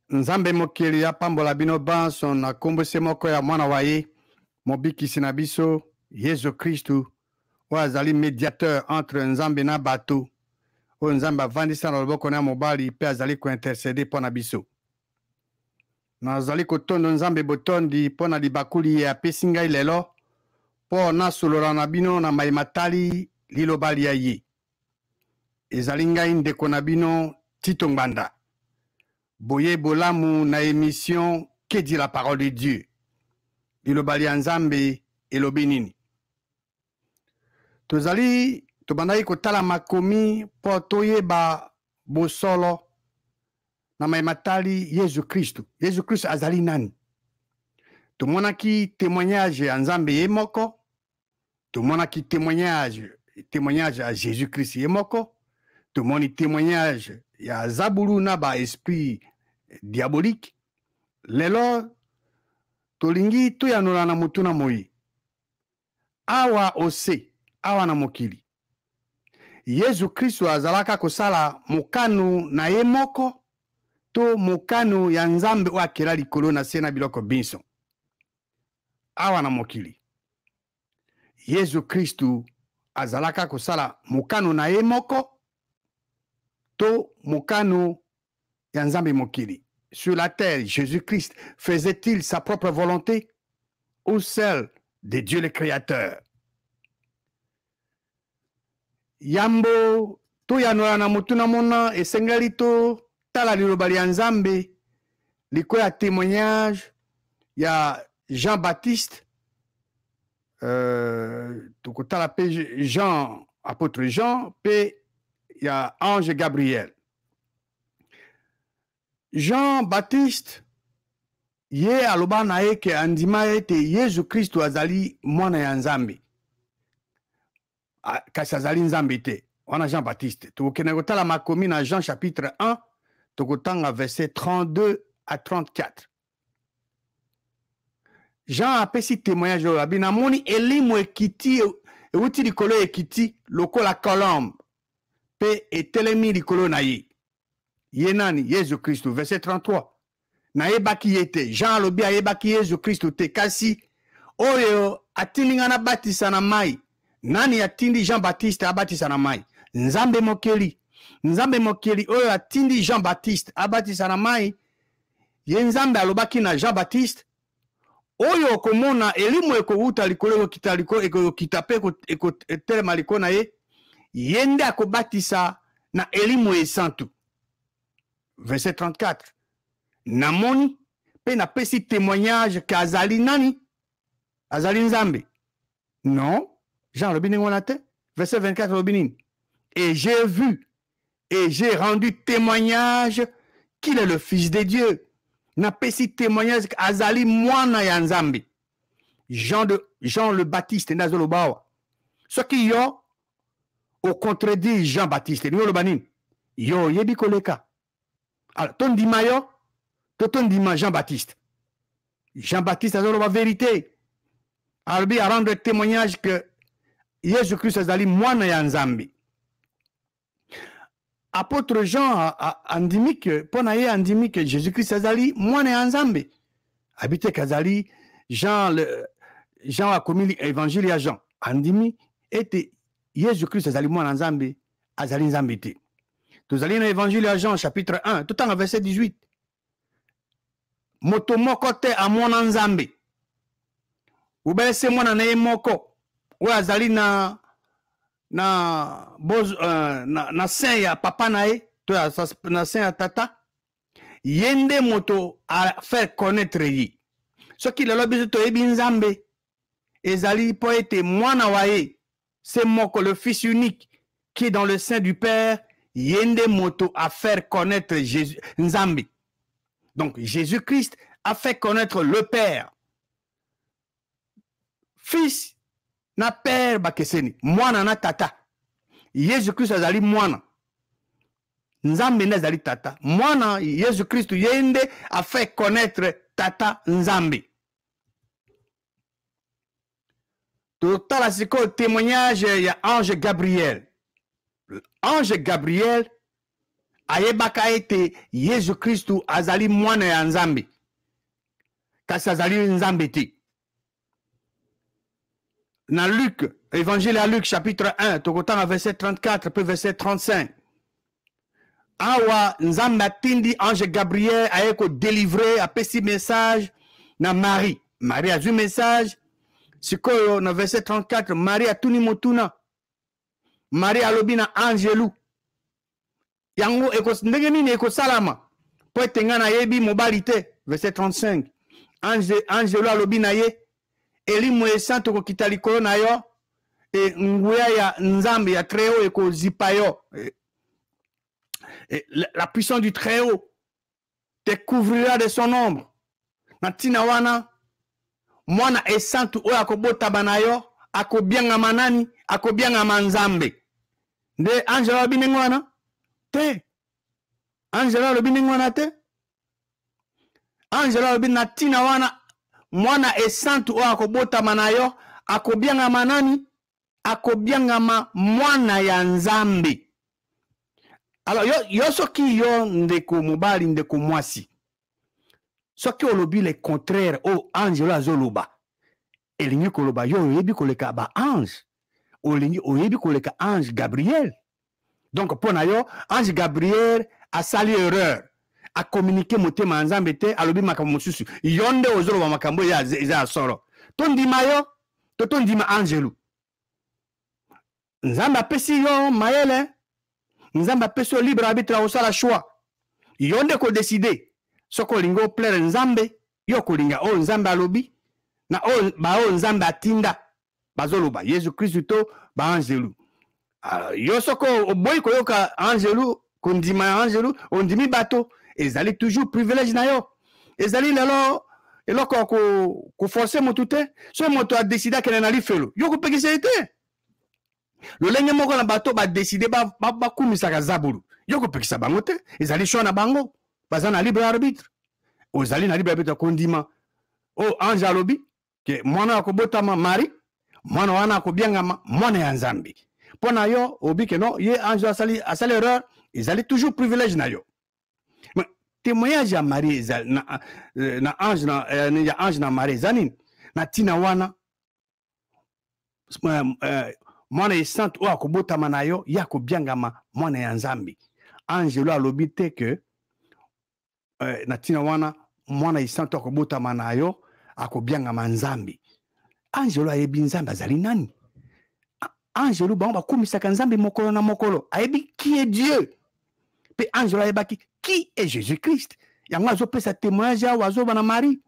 Nzambe mokili ya pambola bino banso na kombose moko ya mwana wa ye mobikisi na biso Yesu Kristu oyo azali médiateur entre Nzambe na bato oyo Nzambe avandisa na loboko na mobali mpe azali kointercede mpo na biso. Nazali kotondo Nzambe botondi mpo na libakuli ye apesi ngai lelo mpo nasolola na bino na mayimatali liloba lia ye. Ezali ngai ndeko na bino Tito Ngbanda. Boye bolamu na émission Que dit la parole de Dieu? Liloba lia Nzambe elobi nini? Tozali tobandaki kotala makomi mpo toyeba bosolo na mayimatali Yesu Kristu. Yesu Kristu azali nani? Tomonaki témoignage ya Nzambe ye moko, tomonaki témoignage ya Jésus Christ ye moko, tomoni témoignage ya Zabulu na ba esprit diabolique. Lelo tolingi toyanola na mutu na moi. Awa ose, awa na mokili. Yesu Kristo azalaka kosala mokanu na ye moko to mokanu ya Nzambe oyo akela likolo na se na biloko binso. Awa na mokili. Yesu Kristo azalaka kosala mokanu na ye moko to mokanu ya Nzambe mokili. Sur la terre, Jésus-Christ faisait-il sa propre volonté ou celle de Dieu le Créateur? Yambo to yanola na mutu na mona esengeli to tala liloba lia Nzambe liko ya témoignage ya Jean-Baptiste tukutala pe Jean, apôtre Jean pe ya ange Gabriel. Jean-Baptiste ye aloba na ye ke andima ete Yesu Kristo azali mwana ya Nzambe. Kasi azali Nzambe te. Wana Jean-Baptiste. Tukokende kotala makomi na Jean chapitre 1, tukotanga verset 32 à 34. Jean apesi témoignage oyo abi namoni elimu ekiti euti likolo ekiti lokola colombe pe etelemi likolo na ye. Ye nani? Yesu Kristo. Verset 33. Na yebaki ye te. Jean alobi ayebaki Yesu Kristo te. Kasi oyo atindi nga na batisa na mai. Nani atindi Jean-Baptiste abatisa na mai? Nzambe mokeli. Nzambe mokeli oyo atindi Jean-Baptiste abatisa na mai. Ye Nzambe alobaki na Jean-Baptiste oyo okomona elimu ekouta likolo ekokita likolo ekokita pe ekotelema likolo na ye. Ye nde akobatisa na elimu esantu. Verset 34. Namoni pe na pesi témoignage ka azali nani? Azali Nzambe. Non. Jean le Bénémonate. Verset 24 le Bénin. Et j'ai vu et j'ai rendu témoignage qu'il est le Fils de Dieu. Na pesi témoignage ka azali mwana ya Nzambe. Jean le Baptiste nazolo bawa. Ce qui yo au contredit Jean-Baptiste. Ni lo banin. Yo yebi koleka. Alors, ton dima yo, ton dima Jean-Baptiste. Jean-Baptiste a la vérité. Alors, il a rendre témoignage que Jésus-Christ azali mwana ya Nzambe. Apôtre Jean a andimi que, pona ye andimi que Jésus-Christ azali mwana ya Nzambe. Habite kazali, Jean a commis l'évangile à Jean. Andimi était Jésus-Christ azali mwana Nzambe, azali Nzambe te. Nous allons dans l'évangile à Jean, chapitre 1, tout en verset 18. Moto moko te a mwana Nzambe. Ubele mwana na ye moko. Ou azali na sen ya papa na ye, to na sen ya tata. Yende moto a faire connaître ye. Ce qui le lobi to ebi Nzambe. Ezali po ete mwana wa ye. C'est moko le fils unique qui est dans le sein du Père. Yende moto a faire connaître Jésus, Nzambe. Donc, Jésus-Christ a fait connaître le Père. Fils na Père bakeseni. Mwana na tata. Jésus-Christ azali mwana. Nzambe na azali tata. Mwana, Jésus-Christ yende a fait connaître tata Nzambe. Totala siko témoignage ya ange Gabriel. Ange Gabriel ayebaka ete Yesu Christu azali mwana ya Nzambe kasi azali Nzambe te. Dans Luc, évangile à Luc chapitre 1, tokotanga verset 34 puis verset 35. Awa Nzambe atindi ange Gabriel aye ko délivrer apesi message na Marie. Marie a eu message. Sikoyo na verset 34, Marie atuni motuna. Marie alobi na angelu. Yango ndenge nini ekosalama po ete nga nayebi mobali te. Verset 35. Angelu alobi na ye elimu esa tokokita likolo na yo e nguya ya Nzambe ya Très-Haut ekozipa yo. La puissance du Très-Haut te couvrira de son ombre. Na tina wana mwana esantu oyo akobotama na yo akobiangama nani? Akobiangama Nzambe. Nde angela alobi ndenge wana te. Angela alobi ndenge wana te. Angela alobi na tina wana mwana esantu oyo akobotama na yo akobiangama nani? Akobiangama mwana ya Nzambe. Alors yo soki yo ndeko mobali ndeko mwasi soki olobi le contraire o angelo azoloba elingi koloba yo oyebi koleka ba ange oyebi koleka ange Gabriel. Donc pona yo ange Gabriel asali erreur a communiquer motema Nzambe te alobi makambo mosusu yo nde ozoloba makambo ya solo tondima yo tondima angelo. Nzambe apesi yo mayele. Nzambe apesi yo libre arbitre osala choix. Yo nde ko décider soko olingi oplaire Nzambe yo kolinga oyo Nzambe alobi na oyo Nzambe atinda bazoloba Yesu Kristu to baangelu. Yo soko oboyi koyoka angelu kondima angelu ondimi bato ezali toujours privilège na yo. Ezali lelo eloko ko forcer motu te. So moto a décider kene na lifelo yo kopekisa te. Lolenge moko na bato ba décider ba kumisaka zabulu yo kopekisa bango te. Ezali choix na bango baza na libre arbitre. Ozali na libre arbitre kondima o ange alobi ke mwana akobotama Marie mwana wana akobiangama mwana ya Nzambe. Pona yo obi ke no ye ange asali erreur ezali toujours privilège na yo. Mais témoignage ya Marie na ange ya ange na Marie ezani na tina wana mwana esante oyo akobotama na yo ya kobiangama mwana ya Nzambe. Angelo alobi te ke na tina wana mwana esante akobotama na yo akobiangama Nzambe. Angelo ayebi Nzambe azali nani? Angelo bango bakumisaka Nzambe mokolo na mokolo ayebi qui est Dieu. Pe Angelo ayebaki qui est Jésus-Christ. Yango azopesa témoignage awa azoba na Marie.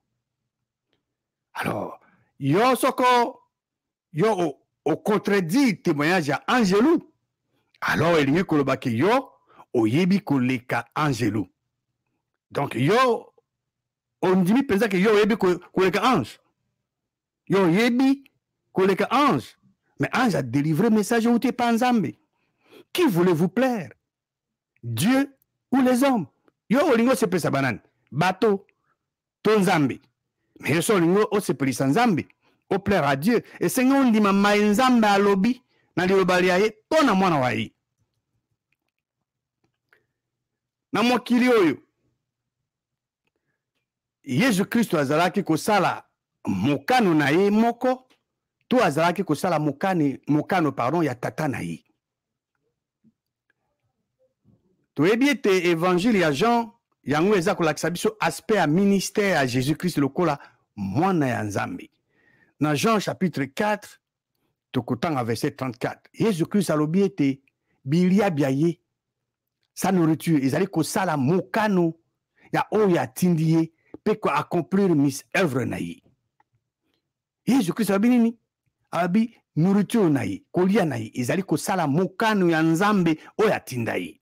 Alors yo soko yo au contredit témoignage à Angelou. Alors il y a koloba ke yo oyebi koleka Angelou. Donc yo on dit pensa que yo oyebi koleka ange. Yo oyebi koleka ange. Mais ange a délivré message ou t'es pas Nzambe. Qui voulez-vous plaire? Dieu ou les hommes? Yo olingo se pesa banane. Bato ton Nzambe. Mais yo so olingo o se pelisa Nzambe. Au plaire à Dieu. Et c'est on dit ma Nzambe a lobby na liloba liaye pona mwana wa ye. Na mokili oyo Yesu Kristo azalaki kosala mokano na ye moko to azalaki kosala mokano pardon ya tata na ye. Toyebi ete évangile ya Jean yango eza kolakisa biso aspect ya ministère ya Jésus Christ lokola mwana ya Nzambe. Dans Jean chapitre 4, tokotanga verset 34, Jésus-Christ alobi ete bilia biaye sa nourriture ezali kosala mokano ya oyo atindi ye pe ko accomplir mis œuvre na ye. Jésus-Christ alobi nini? Alobi nourriture na ye, kolia na ye ezali kosala mokano ya Nzambe oyo atinda ye.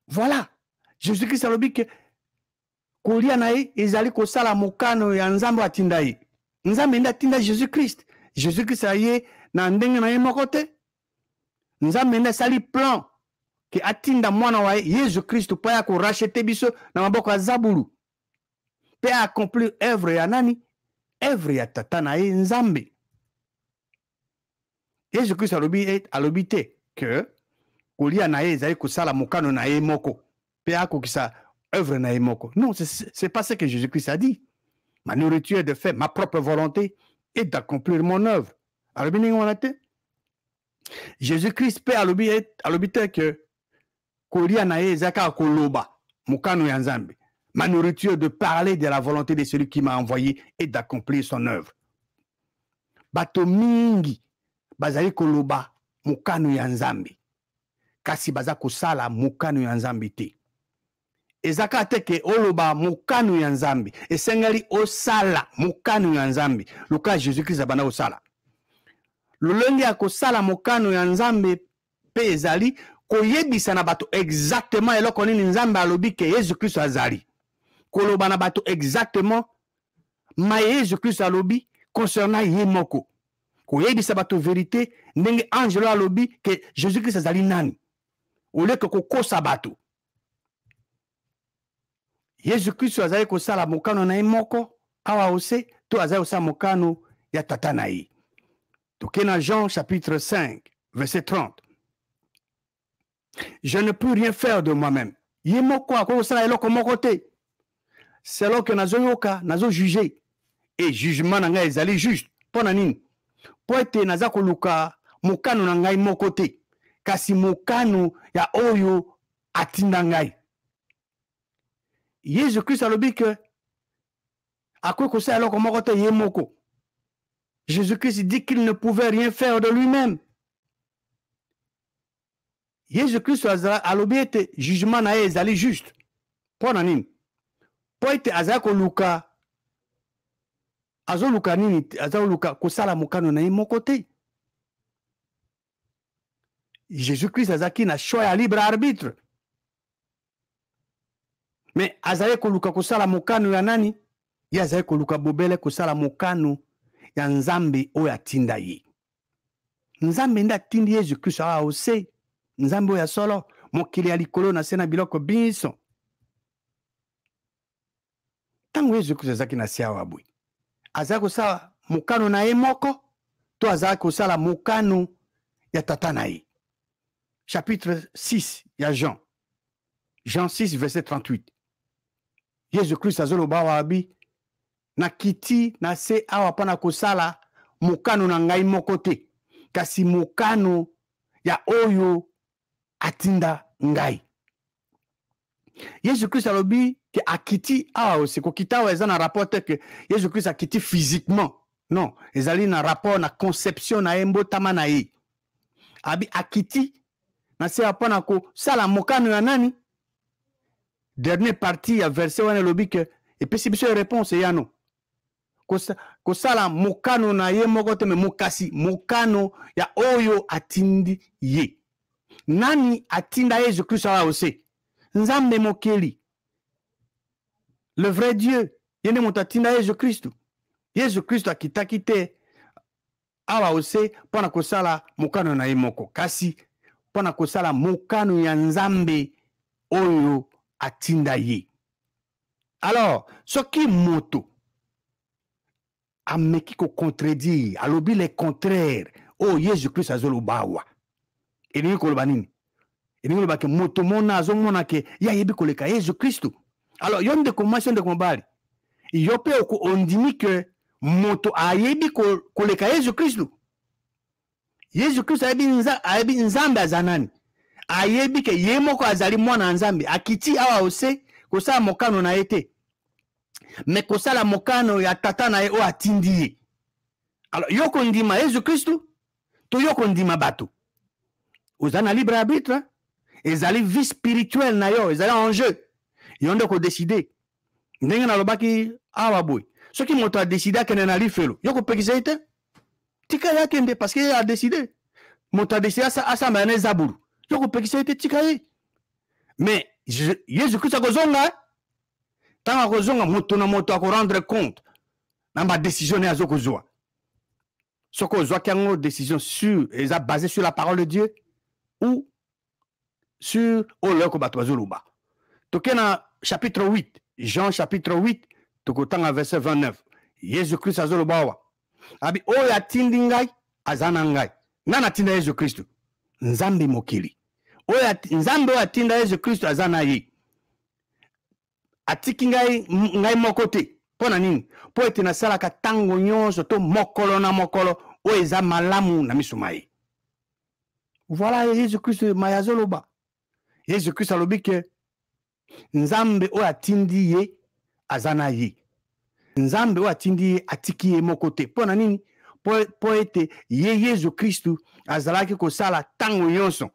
Voilà, Jésus-Christ alobi ke kolia na ye ezali kosala mokano ya Nzambe atinda ye. Nzambe nde atinda Jésus-Christ. Jésus-Christ aye na ndenge na ye moko te. Nzambe nde asali plan ke atinda mwana wa ye Jésus-Christ po ya ko racheter biso na maboko ya zabulu. Pe accomplir œuvre ya nani? Œuvre ya tata na ye Nzambe. Jésus-Christ alobi te que kolia na ye ezali kosala mokano na ye moko pe akokisa œuvre na ye moko. Non, c'est pas ce que Jésus-Christ a dit. Ma nourriture est de faire ma propre volonté et d'accomplir mon œuvre. Alors bien on a été. Jésus-Christ peut alobite que kolia na ye ezaka koloba mokano ya Nzambe. Ma nourriture de parler de la volonté de celui qui m'a envoyé et d'accomplir son œuvre. Bato mingi bazali koloba mokano ya Nzambe. Kasi baza kosala mokano ya Nzambe te. Ezaka te ke oloba mokano ya Nzambe. Esengeli osala mokano ya Nzambe. Loka Jésus-Christ abana osala. Lolenge ya kosala mokano ya Nzambe pe ezali koyebisa na bato exactement eloko nini Nzambe alobi ke Jésus-Christ azali. Koloba na bato exactement ma Jésus-Christ alobi concernant ye moko. Koyebisa bato vérité ndenge angelo alobi ke Jésus-Christ azali nani. Ole ke kokosa bato. Jésus-Christ azali kosala mokano na ye moko awa ose to azali kosala mokano ya tata na ye. Toke na Jean chapitre 5 verset 30. Je ne peux rien faire de moi-même. Ye moko akosala eloko moko te. C'est là que nazo yoka, nazo juger. Et jugement na ngai ezali juste. Pona nini? Po ete naza koluka mokano na ngai moko te. Kasi mokano ya oyo atinda ngai. Jésus-Christ alobi que akoki kosala eloko moko te ye moko. Jésus-Christ dit qu'il ne pouvait rien faire de lui-même. Jésus-Christ alobi ete jugement na ye ezali juste. Pona nini? Po ete azali koluka azoluka nini? Azoluka kosala mokano na ye moko te. Jésus-Christ azaki na choix ya libre arbitre. Mais azali koluka kosala mokano ya nani? Ye azali koluka bobele kosala mokano ya Nzambe oyo atinda ye. Nzambe nde atindi Jésus-Christ awa ose. Nzambe oyo solo mokili ya likolo na se na biloko biso. Tango Jésus-Christ azaki na se awa boye. Azali kosala mokano na ye moko to azali kosala mokano ya tata na ye. Chapitre 6 ya Jean. Jean 6 verset 38. Jésus-Christ azoloba wabi na kiti na se awa pana kosala mokano na ngai moko te. Kasi mokano ya oyo atinda ngai. Jésus-Christ alobi que akiti awa aussi ko kita wa ezana rapport que Jésus-Christ akiti physiquement. Non, ezali na rapport na conception na embotama na ye. Abi akiti na se apana ko sala mokano ya nani? Dernière partie ya verset wana lobi que et puis si biso réponse ya non. Ko sala mokano na ye moko te me mokasi mokano ya oyo atindi ye. Nani atinda Jésus-Christ awa aussi? Nzambe mokeli. Le vrai Dieu. Yende motatinda Jésus-Christ. Jésus-Christ akitaki te awa ose pona kosala mokano na ye moko. Kasi pona kosala mokano ya Nzambe oyo atinda ye. Alors, soki moto ameki ko contredire, alobi le contraire, oh Jésus-Christ azoloba awa. Elingi koloba nini? Elingi koloba ke moto mona azomona ke ya yebi koleka Jésus-Christ. Alors, yonde komasi yonde kombali. Yope ondimi que moto ayebi koleka Jésus-Christ. Jésus-Christ ayebi Nzambe azanani. Ayebi ke ye moko azali mwana Nzambe. Akiti awa ose kosala mokano na ete. Mais kosala mokano ya tata na ye o atindi ye. Alors, yoko ndima Jésus-Christ to yoko ndima bato. Ozana libre arbitre. Ezali vie spirituelle na yo. Ezali en jeu. Yonde ko décider. Ndenge na lobaki awa boy. Soki moto a décidé kene na lifelo. Yoko pekisa ite. Tika ya kende parce qu'il a décidé. Moto a décidé asa mane zaburu. Yoko pekisa ite tika ye. Mais Jésus-Christ a kozonga. Tanga kozonga moto na moto a ko rendre compte. Namba décision ya zoko zoa. Soko zoa kango décision sur eza basée sur la parole de Dieu ou sur oleko bato bazoluba. Tokena chapitre 8, Jean chapitre 8, tokotanga verset 29. Jésus-Christ azoloba wa. Abi oya tindi ngai azana ngai. Nana tinda Jésus-Christ. Nzambe mokili. nzambe oyo atinda Yesu Kristo aza na ye atiki ngai moko te mpo na nini mpo ete nasalaka ntango nyonso to mokolo na mokolo oyo eza malamu na miso ma ye. Voilà Yesu Kristo maye azoloba. Yesu Kristo alobi ke nzambe oyo atindi ye aza na ye. Nzambe oyo atindi ye atiki ye moko te mpo na nini mpo ete ye Yesu Kristo azalaki kosala ntango nyonso.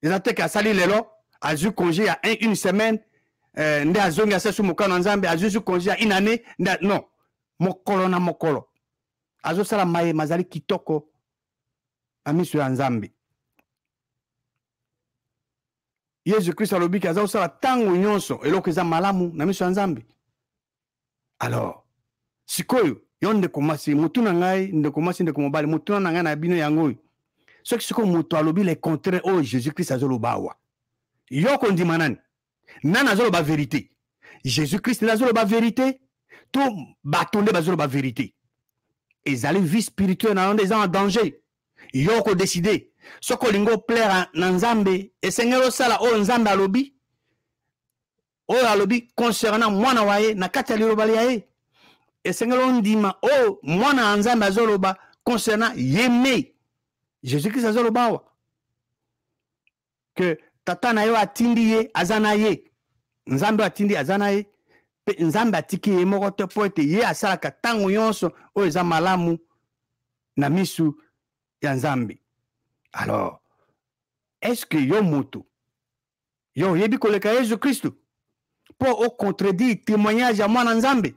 Eza te ke asali lelo azwi congé ya une semaine nde azongi asasu mokano na nzambe azwi congé ya une année non mokolo na mokolo azosala mayema azali kitoko na miso ya nzambe. Yesu Kristo alobi ke azosala ntango nyonso eloko eza malamu na miso ya nzambe. Alors sikoyo yo ndeko mwasi motuna ngai ndeko mwasi ndeko mobali motuna na ngai na bino yango oyo soki sikoyo moto alobi le contraire oyo Jésus Christ azoloba awa yo kondima nani nani azoloba vérité? Jésus Christ nde azoloba vérité to bato nde bazoloba vérité? Ezali vie spirituelle na yo nde eza en danger. Yo kodeside soki olingi oplaire na nzambe esengeli osala oyo nzambe alobi, oyo alobi concernant mwana wa ye na kati ya liloba ya ye. Esengeli ondima oyo mwana ya nzambe azoloba concernant yeme. Jésus Christ azoloba awa que tata na yo atindi ye aza na ye, nzambe atindi aza na ye, pe nzambe atiki ye moko te po ete ye asalaka ntango nyonso oyo eza malamu na misu ya nzambe. Alors est-ce que yo moto yo yebi koleka Yesu Kristo po o contredire témoignage ya mwana nzambe?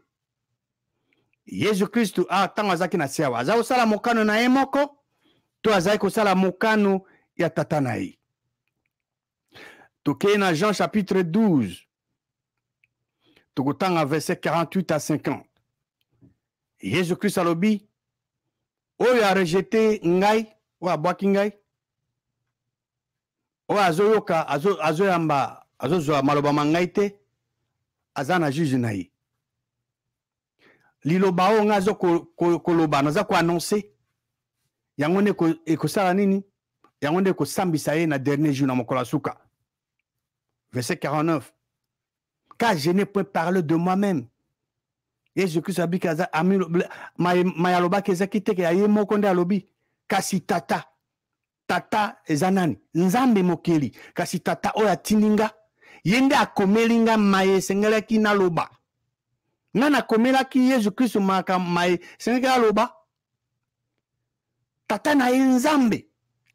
Yesu Kristo ntango azaki na se awa aza kosala mokano na ye moko to azali kosala mokano ya tata na ye. Tokei na Jean chapitre 12 tokotanga verset 48 à 50. Yesu Kristo alobi oyo arejete ngai oyo abwaki ngai oyo azoyoka azoyamba azozwa maloba ma ngai te aza na juge na ye. Liloba oyo ngai azokoloba naza koannonce yango nde ekosala nini? Yango nde ekosambisa ye na dernier jour na mokolo ya suka. Verset 49. Car je n'ai point parlé de moi-même. Yesu Kristo abi kaza ami mayaloba kezaki te ke aye moko nde alobi kasi tata eza nani? Nzambe mokeli. Kasi tata oyo atindinga ye nde akomeli nga maye esengelaki naloba. Nga nakomelaki Yesu Kristo maye esengelaki naloba. Tata na ye nzambe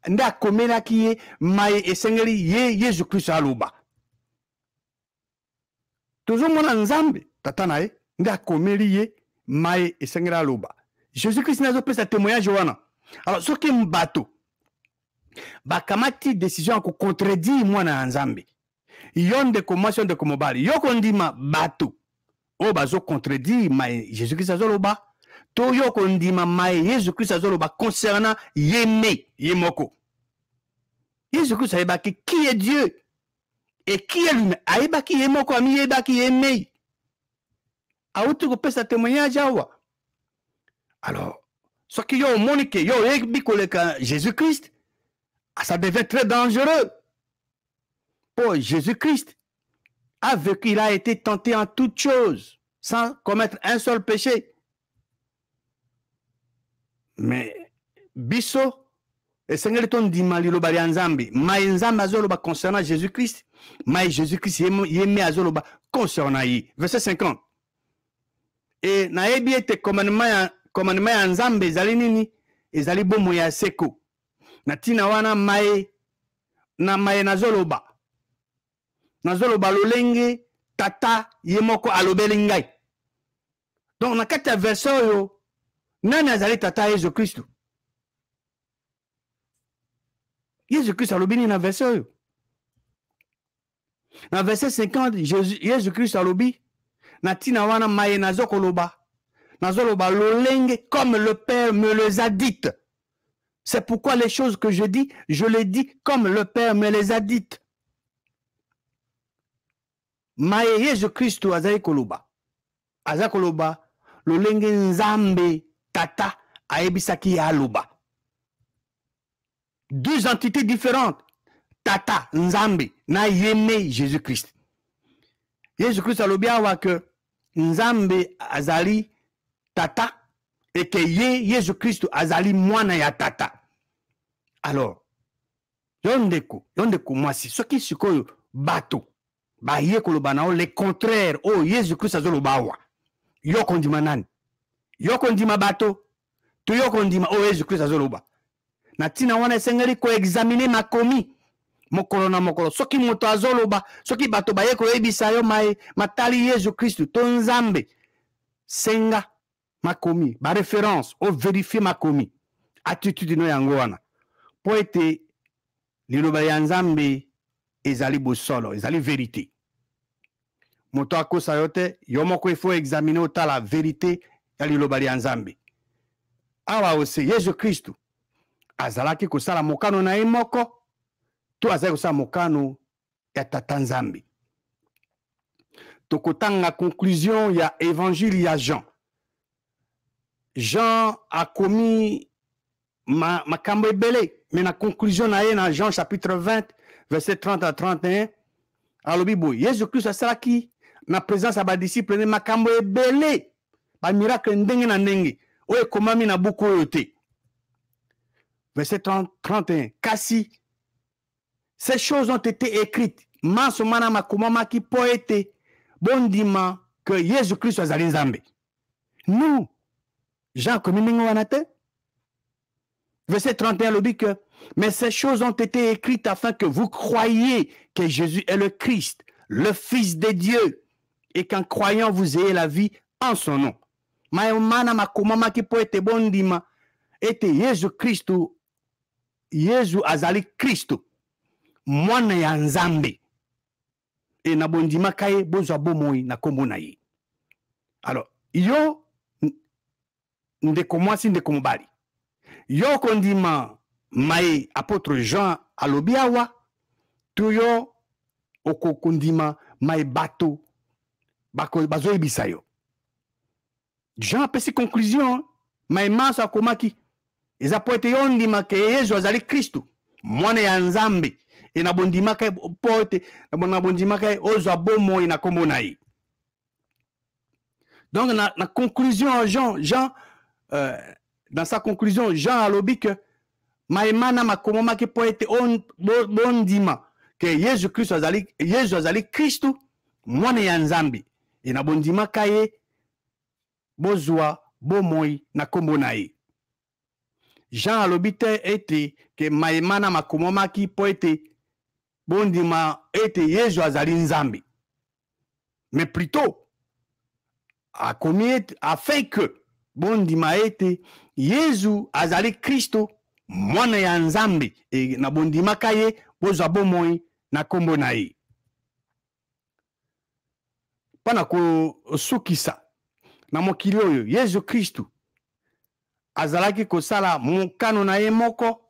nde akomelaki ye maye esengeli ye Yesu Kristo aloba. Tozomona nzambe tata na ye nde akomeli ye maye esengeli aloba. Jésus Christ nazopesa témoignage wana. Alors soki mbato bakamati décision ko contredire mwana ya nzambe, yo ndeko mwasi yo ndeko mobali yo kondima bato oyo bazo contredire maye Jésus Christ azoloba to yo kondima maye Jésus Christ azoloba concernant yeme ye moko. Jésus Christ ayebaki qui est Dieu et qui est lui-même. Ayebaki ye moko ami yebaki yeme. Auti kopesa témoignage awa. Alors soki yo omoni ke yo yebi koleka Jésus Christ, ça devient très dangereux. Pour Jésus-Christ a vécu, il a été tenté en toutes choses sans commettre un seul péché. Mais biso esengeli tondima liloba ya nzambe maye nzambe azoloba concernant Jésus-Christ, maye Jésus-Christ yeme azoloba concernant ye. Verset 50. Et nayebi ete commandement ya nzambe ezali nini? Ezali bomo ya seko. Na tina wana maye nazoloba lolenge tata ye moko alobeli ngai. Donc na kati ya verset oyo nani azali tata Yesu Kristo? Yesu Kristo alobi nini na verset oyo? Na verset 50 Yesu Kristo alobi na tina wana maye nazoloba lolenge comme le Père me les a dites. C'est pourquoi les choses que je dis, je les dis comme le Père me les a dites. Maye Yesu Kristo azali koloba lolenge nzambe tata ayebisaki ya aloba. Deux entités différentes. tata nzambe na yeme Jésus Christ. Jésus Christ alobi awa que nzambe azali tata et que Jésus Christ azali mwana ya tata. Alors yondeko mwasi soki sikoyo bato ba ye koloba nao le contraire oh Jésus Christ azoloba awa yo kondima nani yo kondima bato to yo kondima oh Jésus Christ azoloba na tina wana esengeli ko examiner makomi mokolo na mokolo soki moto azoloba soki bato ba ye koyebisa yo matali Jésus Christ to nzambe senga makomi ba référence o vérifier makomi attitude no yango wana po ete liloba ya nzambe ezali bosolo ezali vérité. Moto akosa yo te yo moko il faut examiner otala vérité ya liloba ya nzambe. Awa ose Yesu Kristu azalaki kosala mokano na ye moko to azali kosala mokano ya tata nzambe. Tokotanga conclusion ya évangile ya Jean. Jean a commis makambo ebele mais na conclusion na ye na Jean chapitre 20 verset 30 à 31 alobi boye Yesu Kristo asalaki na présence ya badisciple ne makambo ebele ba miracle ndenge na ndenge oyo ekomami na buku oyo te. Verset 31 kasi ces choses ont été écrites manso mana makomamaki po ete bondima que Yesu Kristo azali nzambe. Nous Jean komi ndenge wana te. Verset 31 le dit que mais ces choses ont été écrites afin que vous croyiez que Jésus est le Christ, le Fils de Dieu, et qu'en croyant vous ayez la vie en son nom. Maïmana makomama ki po ete bondima ete Yesu Kristo, Yesu azali Kristo, mwana ya nzambe. E na bondima kaye bozwa bomoi na kombo na ye. Alors, yo ndeko mwasi ndeko mobali. Yo kondima mai apôtre Jean alobi awa to yo okokondima mai bato bazoyebisa yo. Jean apesi conclusion mai maso akomaki eza po ete yo ndima ke Yesu azali Kristo mwana ya nzambe e na bondima ka po ete na bondima ka ozwa bomoi na kombo na ye. Donc na conclusion Jean dans sa conclusion, Jean alobi que maimana makomoma ki po ete bondima que Yesu Kristo azali Kristo mwana ya nzambe e na bondima kaye bozwa bomoi na kombo na ye. Jean alobi te ete que maimana makomoma ki po ete bondima ete Yesu azali nzambe, mais plutôt a commis afin que bondima ete Yesu azali Kristo mwana ya nzambe e na bondima kaye bozwa bomoi na kombo na ye. Pana kosukisa na mokili oyo Yesu Kristo azalaki kosala mokano na ye moko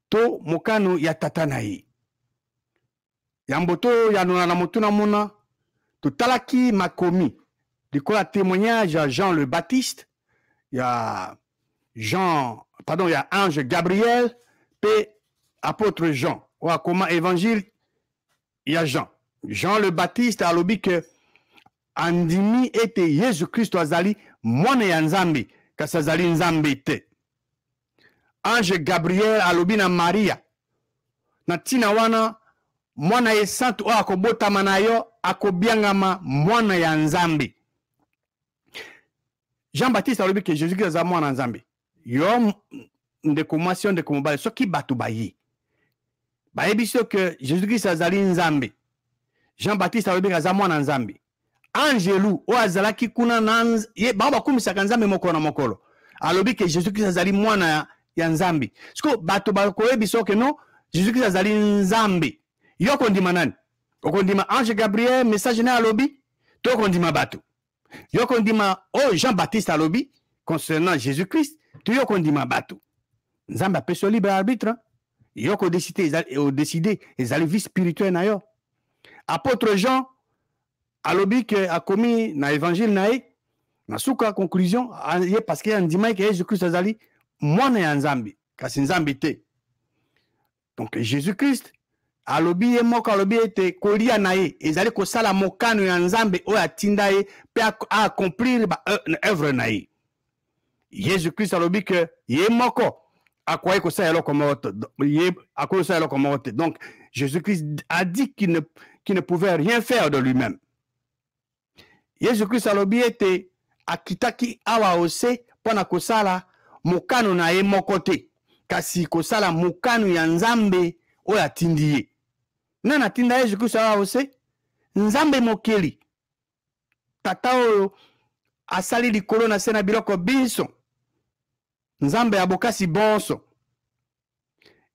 to mokano ya tata na ye. Yambo to yanona na motuna mona totalaki makomi likola témoignage à Jean le Baptiste, il y a Ange Gabriel, puis apôtre Jean. Ou comment évangile, il y a Jean. Jean le Baptiste a lobi que andimi ete Jésus Christ azali mwana ya nzambe, kasi azali nzambe te. Ange Gabriel a lobi na Maria, na tina wana mwana ye santu o akobotama na yo akobiangama mwana ya nzambe. Jean-Baptiste a dit que Jésus-Christ a mwana nzambe. Yo ndeko mwasi ndeko mobali soki batu bayi. Bayebiso que Jésus-Christ azali nzambe. Jean-Baptiste a dit que a mwana nzambe. Angelu o azalaki kuna na ye ba kumisaka nzambe mokolo na mokolo. Alobi que Jésus-Christ azali mwana ya nzambe. Siko batu ba koyebiso que non Jésus-Christ azali nzambe. Yo kondima nani? Okondima Ange Gabriel message na alobi to kondima batu. Yo kondima Jean-Baptiste alobi concernant Jésus-Christ, tu yo kondima batu. Nzambe apeso libre arbitre. Yo ko décider ezali vie spirituelle na yo. Apôtre Jean alobi que a commis na évangile na ye na suka conclusion ye parce que andima que Jésus-Christ azali mwana ya nzambe kasi nzambe te. Donc Jésus-Christ alobi ye moko alobi ete kolia na ye ezali kosala mokano ya nzambe oyo atinda ye pe accomplir ba œuvre na ye. Jésus-Christ alobi que ye moko akoki kosala eloko moko te, akoki kosala eloko moko te. Donc Jésus-Christ a dit qu'il ne pouvait rien faire de lui-même. Jésus-Christ alobi ete akitaki awa ose pona kosala mokano na ye moko te, kasi kosala mokano ya nzambe oyo atindi ye. Nana atinda Jésus-Christ awa ose? Nzambe mokeli tata oyo asali likolo na se na biloko biso, nzambe ya bokasi bonso.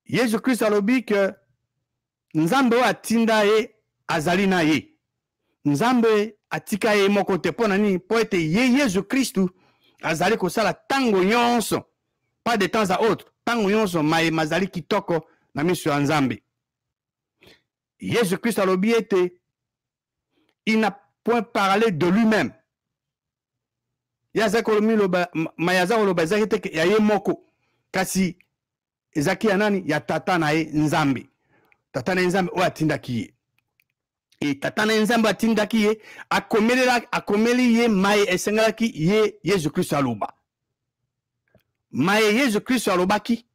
Jésus-Christ alobi que nzambe oyo atinda ye azali na ye. Nzambe atika ye moko te pona nini? Po ete ye Jésus-Christ azali kosala tango nyonso, pas de temps à autre, tango nyonso mayema azali kitoko na miso ya nzambe. Jésus-Christ alobi ete il n'a point parlé de lui-même. Yaza kolomi loba mayaza koloba ezaki te ya ye moko, kasi ezaki ya nani? Ya tata na ye nzambe. Tata na ye nzambe oyo atindaki ye. E tata na ye nzambe atindaki ye akomeli ye maye esengelaki ye Jésus-Christ aloba. Maye Jésus-Christ alobaki.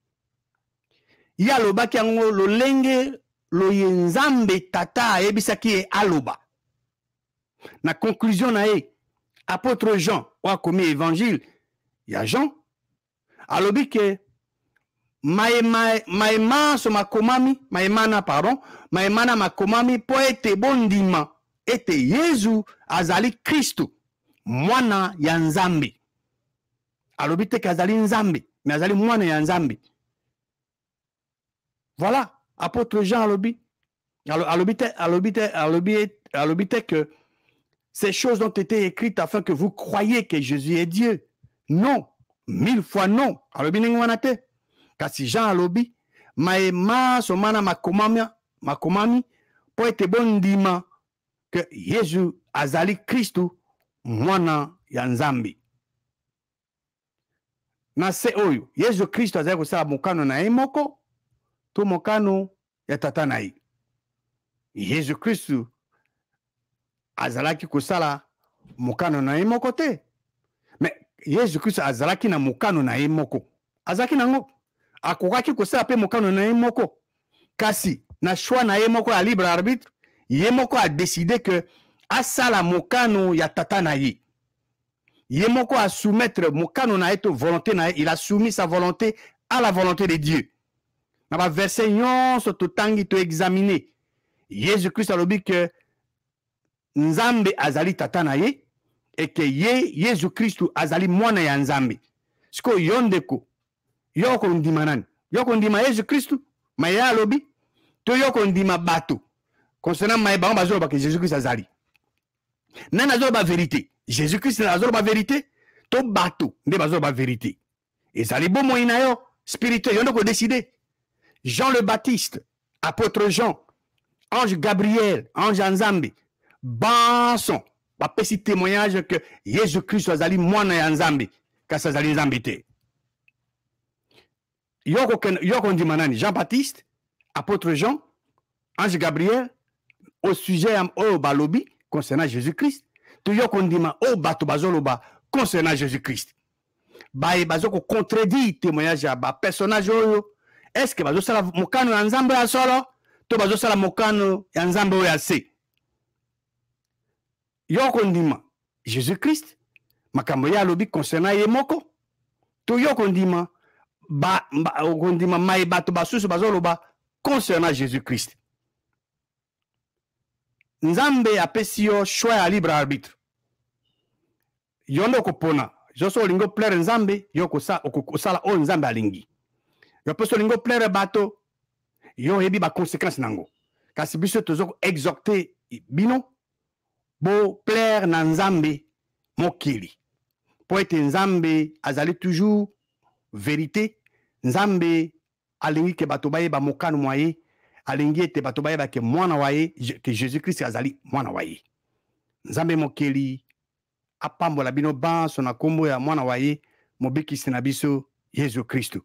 Ye alobaki yango lolenge loye nzambe tata ayebisaki ye aloba. Na conclusion na ye, apôtre Jean oyo akomi évangile ya Jean alobi ke maemana makomami po ete bondima ete Yesu azali Kristu mwana ya nzambe. Alobi te ke azali nzambe, mais azali mwana ya nzambe. Voilà, apôtre Jean alobi te que ces choses ont été écrites afin que vous croyiez que Jésus est Dieu. Non, 1000 fois non. Alobi ningi wana te. Kasi Jean alobi maema somana makomami po ete bondima que Yesu azali Kristu mwana ya nzambe. Na se oyo Yesu Kristu azali kosala mokano na ye moko to mokano ya tata na ye. Yesu Kristu azalaki kosala mokano na ye moko te. Mais Yesu Kristu azalaki na mokano na ye moko. Azalaki nango. Akokaki kosala pe mokano na ye moko. Kasi na choix na ye moko ya libre arbitre, ye moko a décidé que asala mokano ya tata na ye. Ye moko a soumettre mokano na ye to volonté na ye. Il a soumis sa volonté à la volonté de Dieu. Na ba verset nyonso to tangi to examiner. Jésus Christ alobi que nzambe azali tata na ye et que ye Jésus Christ azali mwana ya nzambe. Siko yondeko yoko ndima nani? Yoko ndima Jésus Christ maye alobi to yoko ndima bato concernant maye bango bazolo que Jésus Christ azali. Nana azolo ba vérité. Jésus Christ azolo ba vérité to bato nde bazolo ba vérité. Ezali bo moina yo spirituel yondeko décider. Jean le Baptiste, apôtre Jean, ange Gabriel, ange Nzambe, banson, ba pesi témoignage que Jésus-Christ azali mwana ya Nzambe, kasi azali Nzambe te. Yoko ndima nani? Jean-Baptiste, apôtre Jean, ange Gabriel, au sujet au balobi concernant Jésus-Christ, to yoko ndima au bato bazoloba concernant Jésus-Christ. Bae bazoko contredit témoignage ya ba personnage oyo. Est-ce que bazosala mokano ya nzambe ya solo to bazosala mokano ya nzambe oyo ya se? Yoko ndima Jésus-Christ makambo ya alobi concernant ye moko to yoko ndima okondima mai bato basusu bazoloba concernant Jésus-Christ. Nzambe apesi yo choix ya libre arbitre. Yondo kopona joso olingo plaire nzambe yoko osala oyo nzambe alingi. Yo peso lingo plaire bato yo hebi ba conséquence nango. Kasi biso tozo exhorter bino bo plaire na nzambe mokili. Po ete nzambe azali toujours vérité. Nzambe alingi ke bato baye ba mokano mwaye, alingi ete bato baye ba ke mwana waye que Jésus-Christ azali mwana waye. Nzambe mokili apambola bino banso na kombo ya mwana waye mobikisi na biso Jésus-Christ.